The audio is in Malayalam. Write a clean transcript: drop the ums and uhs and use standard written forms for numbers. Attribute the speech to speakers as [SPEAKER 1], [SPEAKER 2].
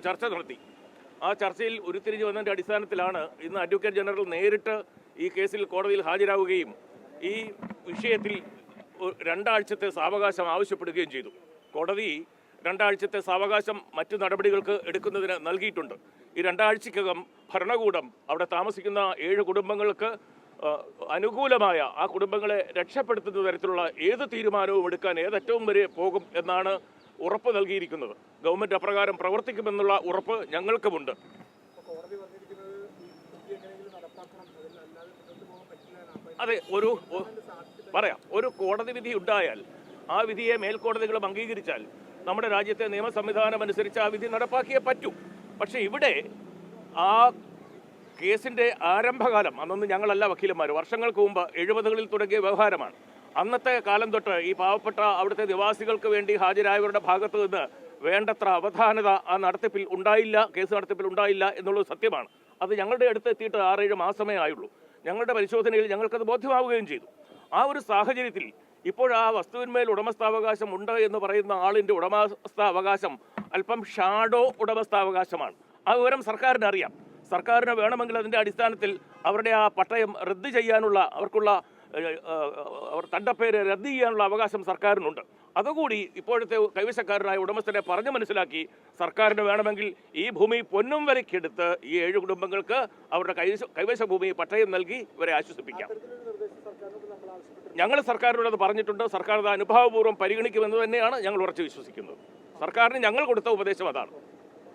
[SPEAKER 1] ചർച്ച നടത്തി. ആ ചർച്ചയിൽ ഉരുത്തിരിഞ്ഞു വന്നതിൻ്റെ അടിസ്ഥാനത്തിലാണ് ഇന്ന് അഡ്വക്കേറ്റ് ജനറൽ നേരിട്ട് ഈ കേസിൽ കോടതിയിൽ ഹാജരാവുകയും ഈ വിഷയത്തിൽ 2 ആഴ്ചത്തെ സാവകാശം ആവശ്യപ്പെടുകയും ചെയ്തു. കോടതി 2 ആഴ്ചത്തെ സാവകാശം മറ്റു നടപടികൾക്ക് എടുക്കുന്നതിന് നൽകിയിട്ടുണ്ട്. ഈ 2 ആഴ്ചക്കകം ഭരണകൂടം അവിടെ താമസിക്കുന്ന 7 കുടുംബങ്ങൾക്ക് അനുകൂലമായ, ആ കുടുംബങ്ങളെ രക്ഷപ്പെടുത്തുന്ന തരത്തിലുള്ള ഏത് തീരുമാനവും എടുക്കാൻ ഏതറ്റവും വരെ പോകും എന്നാണ് ഉറപ്പ് നൽകിയിരിക്കുന്നത്. ഗവൺമെൻറ് അപ്രകാരം പ്രവർത്തിക്കുമെന്നുള്ള ഉറപ്പ് ഞങ്ങൾക്കുമുണ്ട്. അതെ, ഒരു കോടതി വിധി ഉണ്ടായാൽ ആ വിധിയെ മേൽക്കോടതികളും അംഗീകരിച്ചാൽ നമ്മുടെ രാജ്യത്തെ നിയമ സംവിധാനം അനുസരിച്ച് ആ വിധി നടപ്പാക്കിയേ പറ്റൂ. പക്ഷേ ഇവിടെ ആ കേസിൻ്റെ ആരംഭകാലം, അന്നൊന്നും ഞങ്ങളല്ല വക്കീലന്മാർ, വർഷങ്ങൾക്ക് മുമ്പ് 70കളിൽ തുടങ്ങിയ വ്യവഹാരമാണ്. അന്നത്തെ കാലം തൊട്ട് ഈ പാവപ്പെട്ട അവിടുത്തെ നിവാസികൾക്ക് വേണ്ടി ഹാജരായവരുടെ ഭാഗത്ത് നിന്ന് വേണ്ടത്ര അവധാനത ആ നടത്തിപ്പിൽ ഉണ്ടായില്ല, കേസ് നടത്തിപ്പിൽ ഉണ്ടായില്ല എന്നുള്ളത് സത്യമാണ്. അത് ഞങ്ങളുടെ അടുത്ത് എത്തിയിട്ട് 6-7 മാസമേ ആയുള്ളൂ. ഞങ്ങളുടെ പരിശോധനയിൽ ഞങ്ങൾക്കത് ബോധ്യമാവുകയും ചെയ്തു. ആ ഒരു സാഹചര്യത്തിൽ ഇപ്പോൾ ആ വസ്തുവിന്മേൽ ഉടമസ്ഥാവകാശം ഉണ്ട് എന്ന് പറയുന്ന ആളിൻ്റെ ഉടമസ്ഥാവകാശം അല്പം ഷാഡോ ഉടമസ്ഥാവകാശമാണ്. ആ വിവരം സർക്കാരിന് അറിയാം. സർക്കാരിന് വേണമെങ്കിൽ അതിൻ്റെ അടിസ്ഥാനത്തിൽ അവരുടെ ആ പട്ടയം റദ്ദ് ചെയ്യാനുള്ള, അവർക്കുള്ള തണ്ടപ്പേര് റദ്ദ് ചെയ്യാനുള്ള അവകാശം സർക്കാരിനുണ്ട്. അതുകൂടി ഇപ്പോഴത്തെ കൈവശക്കാരനായ ഉടമസ്ഥനെ പറഞ്ഞു മനസ്സിലാക്കി സർക്കാരിന് വേണമെങ്കിൽ ഈ ഭൂമി പൊന്നും വിലക്കെടുത്ത് ഈ 7 കുടുംബങ്ങൾക്ക് അവരുടെ കൈവശ ഭൂമി പട്ടയം നൽകി ഇവരെ ആശ്വസിപ്പിക്കാം. ഞങ്ങൾ സർക്കാരിനോട് അത് പറഞ്ഞിട്ടുണ്ട്. സർക്കാർ അത് അനുഭാവപൂർവ്വം പരിഗണിക്കുമെന്ന് തന്നെയാണ് ഞങ്ങൾ ഉറച്ചു വിശ്വസിക്കുന്നത്. സർക്കാരിന് ഞങ്ങൾ കൊടുത്ത ഉപദേശം അതാണ്.